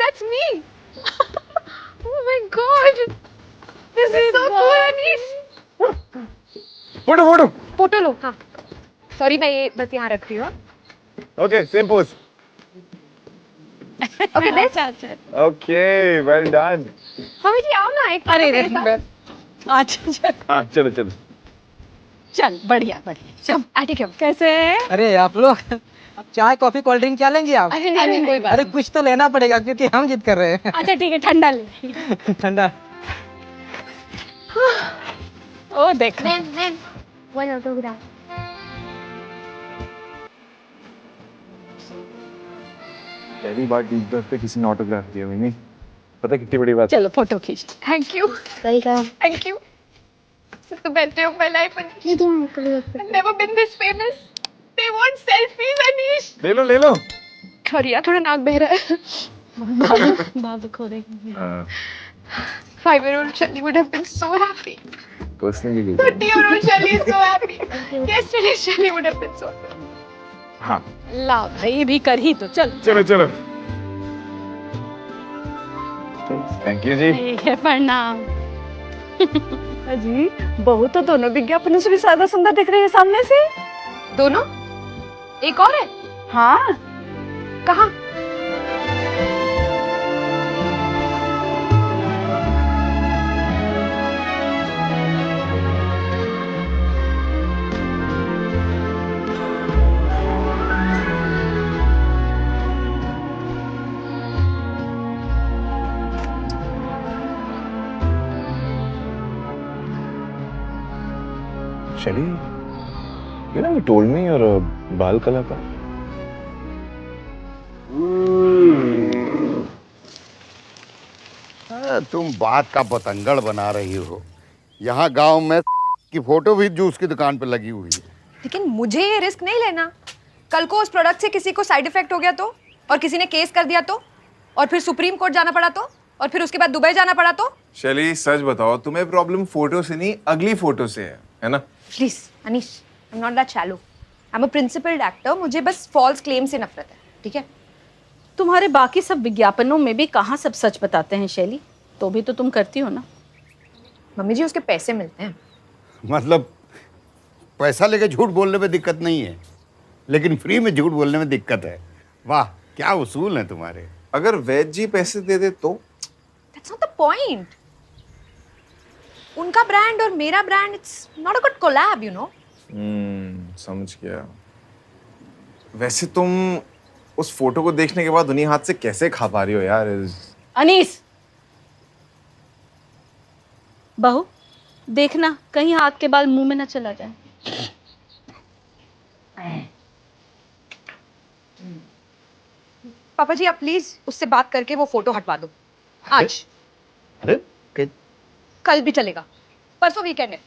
that's me. Oh my God. This is so cool, Anish. Photo photo photo लो. हाँ. Sorry, मैं ये बस यहाँ रख रही हूँ. Okay same pose Okay, this. Okay well done mummy ji आओ ना एक. अरे अच्छा हाँ चलो चलो चल बढ़िया बढ़िया चल ठीक है. कैसे अरे आप लोग चाय कॉफी कोल्ड ड्रिंक क्या लेंगे आप? अरे नहीं कोई बात. अरे कुछ तो लेना पड़ेगा क्योंकि हम जिद कर रहे हैं. अच्छा ठीक है ठंडा ले ठंडा. ओ देख मैम वन ऑटोग्राफ. पहली बार टीचर पे किसी ने ऑटोग्राफ दिया हुई नहीं पता कितनी बड़ी बात. चलो फोटो खींच Thank you. Welcome. Thank you. This is the best day of my life, Anish. I've never been this famous. They want selfies, Anish. ले लो Sorry यार थोड़ा नाक बह रहा है. बाबू खो देगी 5-year-old Shelly would have been so happy. Personally 30-year-old Shelly is so happy. Yesterday Shelly would have been so happy. हाँ ला भाई भी कर ही तो चल चलो चलो थैंक यू जी. ठीक है प्रणाम जी बहू तो दोनों विज्ञापनों से भी ज्यादा सुंदर दिख रही है सामने से. दोनों? एक और है? हाँ कहाँ? Shelly, you never told me you're a बाल कलाकार. तुम बात का पतंगड़ बना रही हो. यहाँ गांव में की फोटो भी जूस की दुकान पे लगी हुई है. लेकिन मुझे ये रिस्क नहीं लेना. कल को उस प्रोडक्ट से किसी को साइड इफेक्ट हो गया तो, और किसी ने केस कर दिया तो, और फिर सुप्रीम कोर्ट जाना पड़ा तो, और फिर उसके बाद दुबई जाना पड़ा तो. शैली सच बताओ तुम्हें प्रॉब्लम फोटो से नहीं अगली फोटो से है ना. Please Anish, I am not that shallow. I am a principled actor. मुझे बस फॉल्स क्लेम से नफरत है. ठीक है. तुम्हारे बाकी सब विज्ञापनों में भी कहाँ सब सच बताते हैं शैली. तो भी तो तुम करती हो ना. मम्मी जी उसके पैसे मिलते हैं. मतलब पैसा लेके झूठ बोलने में दिक्कत नहीं है, लेकिन फ्री में झूठ बोलने में दिक्कत है. वाह क्या उसूल है तुम्हारे. अगर वैद जी पैसे दे दे तो. That's not the point. उनका ब्रांड और मेरा brand, it's not a good collab, you know. समझ गया. वैसे तुम उस फोटो को देखने के बाद उन्हीं हाथ से कैसे खा पा रही हो यार. अनीस बहू देखना कहीं हाथ के बाल मुंह में न चला जाए. पापा जी आप प्लीज उससे बात करके वो फोटो हटवा दो आज. अरे कल भी चलेगा, परसों वीकेंड है.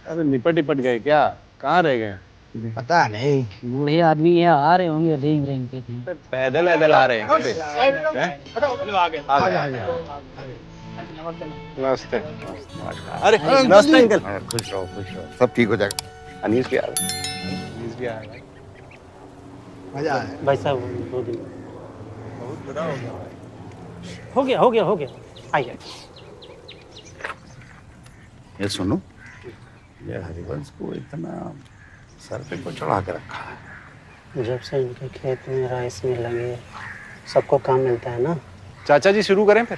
अरे निपट गए क्या? कहाँ रह गए? पता नहीं, बूढ़े आदमी यहाँ आ रहे होंगे रेंग रेंग के. पैदल पैदल आ रहे हैं. नमस्ते. अरे नमस्ते अंकल. खुश रहो सब ठीक हो जाएगा. अनीस भी आ रहा है. मजा आया. भाई साहब 2 दिन बहुत बुरा हो गया. हो गया आइए. ये सुनो, ये हरिवंश को इतना सर पे को चढ़ा के रखा है. जब से इनके खेत में राइस मिल लगे सबको काम मिलता है ना. चाचा जी शुरू करें फिर?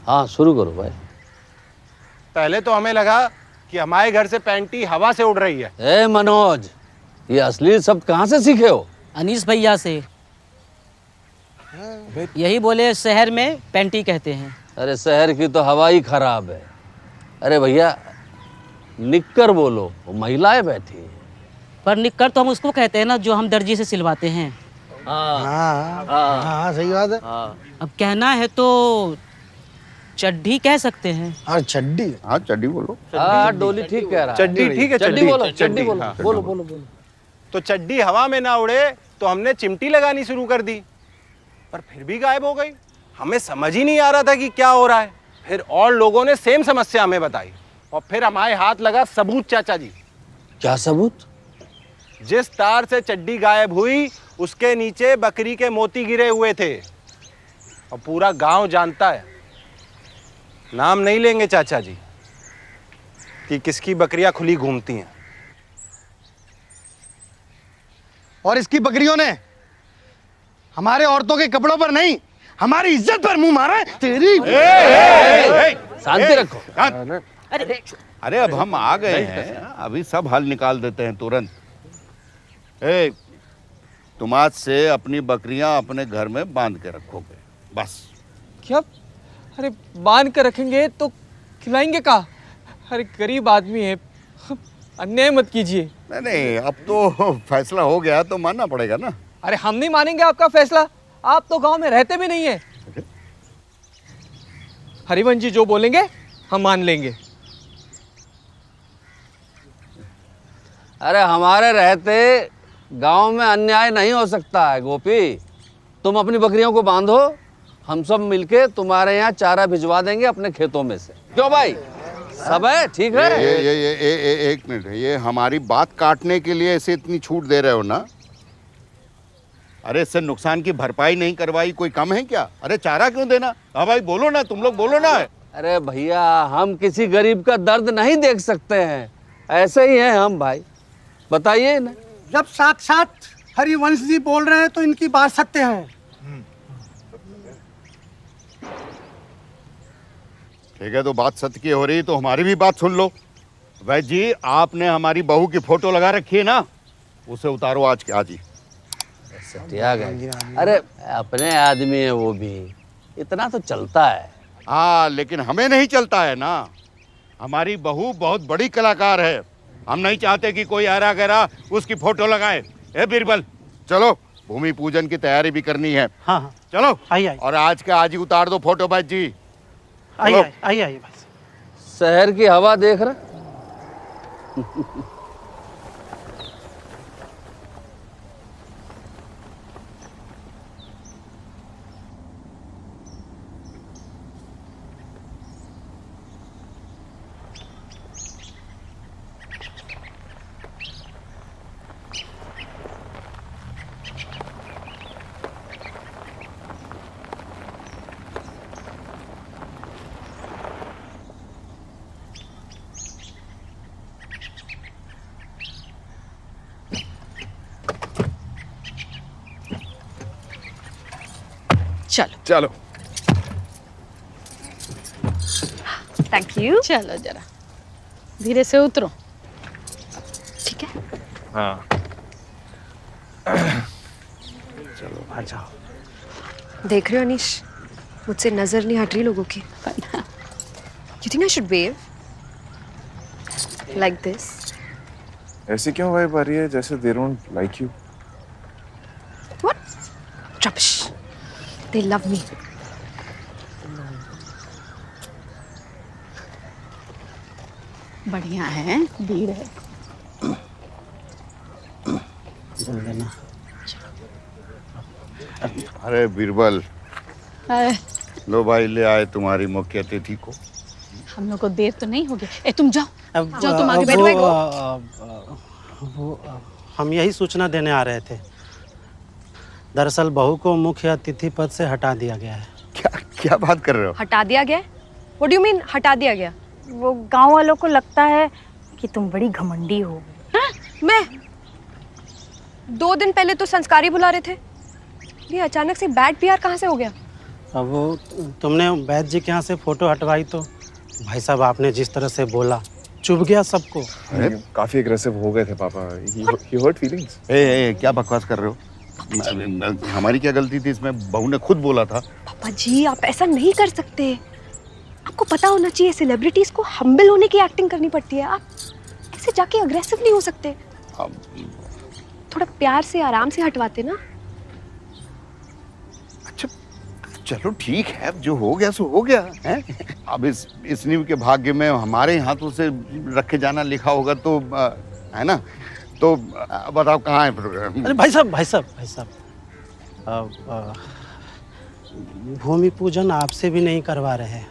हाँ शुरू करो भाई. पहले तो हमें लगा कि हमारे घर से पैंटी हवा से उड़ रही है. ए मनोज, ये असली शब्द कहाँ से सीखे हो? अनीस भैया से. यही बोले शहर में पैंटी कहते हैं. अरे शहर की तो हवा ही खराब है. अरे भैया निक्कर बोलो, वो महिलाएं बैठी हैं. पर निक्कर तो हम उसको कहते हैं ना जो हम दर्जी से सिलवाते हैं. हाँ सही बात है. अब कहना है तो चड्ढी कह सकते हैं. हाँ चड्डी बोलो. हाँ डोली ठीक कह रहा है. चड्डी ठीक है. चड्डी बोलो. चड्डी बोलो. बोलो. तो चड्डी हवा में ना उड़े तो हमने चिमटी लगानी शुरू कर दी. पर फिर भी गायब हो गई। हमें समझ ही नहीं आ रहा था कि क्या हो रहा है। फिर और लोगों ने सेम समस्या हमें बताई और फिर हमारे हाथ लगा सबूत। चाचा जी, क्या सबूत? जिस तार से चड्डी गायब हुई उसके नीचे बकरी के मोती गिरे हुए थे और पूरा गांव जानता है। नाम नहीं लेंगे चाचा जी कि किसकी बकरियां खुली घूमती हैं। और इसकी बकरियों ने हमारे औरतों के कपड़ों पर नहीं, हमारी इज्जत पर मुंह मारा है। तेरी शांति रखो। अरे अब हम आ गए हैं, अभी सब हल निकाल देते हैं तुरंत। तुम आज से अपनी बकरियां अपने घर में बांध के रखोगे, बस। क्या? अरे बांध कर रखेंगे तो खिलाएंगे का? अरे गरीब आदमी है, अन्याय मत कीजिए। नहीं, अब तो फैसला हो गया तो मानना पड़ेगा ना। अरे हम नहीं मानेंगे आपका फैसला, आप तो गांव में रहते भी नहीं है। हरिवंश जी जो बोलेंगे हम मान लेंगे। अरे हमारे रहते गांव में अन्याय नहीं हो सकता है गोपी। तुम अपनी बकरियों को बांधो, हम सब मिलके तुम्हारे यहाँ चारा भिजवा देंगे अपने खेतों में से। क्यों भाई, सब है? ठीक है। ये एक मिनट, ये हमारी बात काटने के लिए ऐसे इतनी छूट दे रहे हो ना? अरे इससे नुकसान की भरपाई नहीं करवाई कोई कम है क्या? अरे चारा क्यों देना? हाँ भाई बोलो ना, तुम लोग बोलो ना। अरे भैया, हम किसी गरीब का दर्द नहीं देख सकते हैं, ऐसे ही हैं हम भाई, बताइए ना। जब साक्षात हरिवंश जी बोल रहे हैं तो इनकी बात सत्य है। ठीक है, तो बात सत्य की हो रही तो हमारी भी बात सुन लो। वैद्य जी, आपने हमारी बहू की फोटो लगा रखी है ना, उसे उतारो आज के आज ही। सटिया गए। अरे अपने आदमी है वो भी, इतना तो चलता है। हाँ, लेकिन हमें नहीं चलता है ना। हमारी बहू बहुत बड़ी कलाकार है, हम नहीं चाहते कि कोई आरा गहरा उसकी फोटो लगाए। ए बीरबल, चलो भूमि पूजन की तैयारी भी करनी है। हाँ हाँ, चलो आइए और आज के आज ही उतार दो फोटो भाई जी। आइए आइए आइए। शहर की हवा देख रहे? चलो चलो थैंक यू। चलो जरा धीरे से उतरो। ठीक है। हाँ, चलो आ जाओ। देख रहे हो अनीश, मुझसे नजर नहीं हट रही लोगों की। You think I should wave like this? ऐसे क्यों वाइब आ रही है जैसे they don't like you? What? Rubbish. They love me. बढ़िया है, भीड़ है। अरे बीरबल, अरे, लो भाई ले आए तुम्हारी मुख्य अतिथि को। हम लोग को देर तो नहीं होगी। ए तुम जाओ, जाओ तुम आगे वो, बैठो। हम यही सूचना देने आ रहे थे। दरअसल बहू को मुख्य अतिथि पद से हटा दिया गया है। क्या क्या बात कर रहे हो? हटा दिया गया? What do you mean हटा दिया गया? वो गांव वालों को लगता है कि तुम बड़ी घमंडी हो। मैं 2 दिन पहले तो संस्कारी बुला रहे थे, ये अचानक से बैड पीआर कहाँ से हो गया? अब वो तुमने वैद्य जी के यहाँ से फोटो हटवाई तो भाई साहब आपने जिस तरह से बोला चुभ गया सबको। अरे काफी एग्रेसिव हो गए थे पापा। He hurt feelings. ए, क्या बकवास कर रहे हो? हमारी क्या गलती थी इसमें? बहू ने खुद बोला था। पापा जी आप ऐसा नहीं कर सकते, आपको पता होना चाहिए सेलिब्रिटीज को हम्बल होने की एक्टिंग करनी पड़ती है। आप ऐसे जाके अग्रेसिव नहीं हो सकते। थोड़ा प्यार से आराम से हटवाते ना। अच्छा चलो ठीक है, अब जो हो गया सो हो गया है। अब इस नींव के भाग्य में हमारे हाथों से रखे जाना लिखा होगा तो है ना। तो बताओ कहाँ है प्रोग्राम? अरे भाई साहब भूमि पूजन आपसे भी नहीं करवा रहे हैं।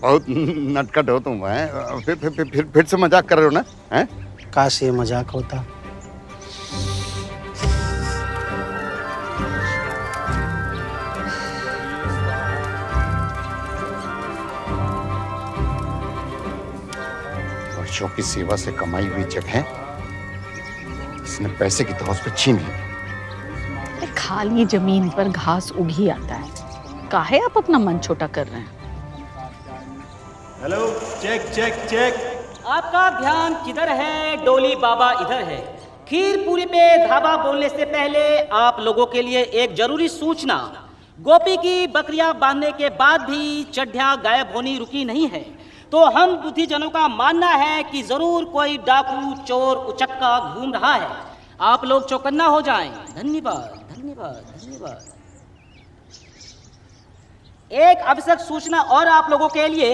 बहुत नटखट हो तुम हैं। फिर से मजाक कर रहे हो ना? हैं? काश ये मजाक होता। वर्षों की सेवा से कमाई हुई जगह इसने पैसे की धौंस पे छीन ली। खाली जमीन पर घास उग ही आता है। काहे आप अपना मन छोटा कर रहे हैं? Hello, check check check. आपका ध्यान किधर है? डोली बाबा इधर है। खीरपुरी पे धाबा बोलने से पहले आप लोगों के लिए एक जरूरी सूचना। गोपी की बकरियां बांधने के बाद भी चड्ढियां गायब होनी रुकी नहीं है। तो हम बुद्धिजनों का मानना है कि जरूर कोई डाकू, चोर, उचक्का घूम रहा है। आप लोग चौकन्ना हो जाएं। धन्यवाद धन्यवाद धन्यवाद। एक आवश्यक सूचना और आप लोगों के लिए,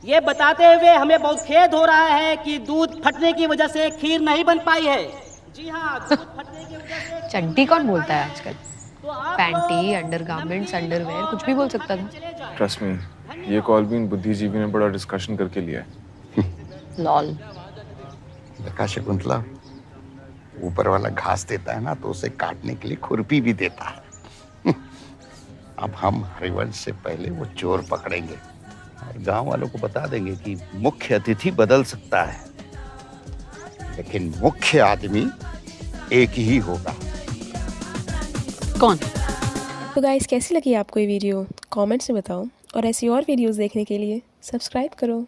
ये बताते हुए हमें बहुत खेद हो रहा है कि दूध फटने की वजह से खीर नहीं बन पाई है। जी हाँ, दूध फटने की वजह से। चड्डी कौन बोलता है आजकल? पैंटी, अंडरगारमेंट्स, अंडरवेयर, कुछ भी बोल सकता था। ट्रस्ट मी, ये कॉल भी इन बुद्धिजीवी ने बड़ा डिस्कशन करके लिया है। लॉल। देखा शकुंतला, ऊपर वाला घास देता है ना तो उसे काटने के लिए खुरपी भी देता है। अब हम हरिवंश से पहले वो चोर पकड़ेंगे और गांव वालों को बता देंगे कि मुख्य अतिथि बदल सकता है, लेकिन मुख्य आदमी एक ही होगा। कौन? तो गाइस, कैसी लगी आपको ये वीडियो? कमेंट्स में बताओ और ऐसी और वीडियोस देखने के लिए सब्सक्राइब करो।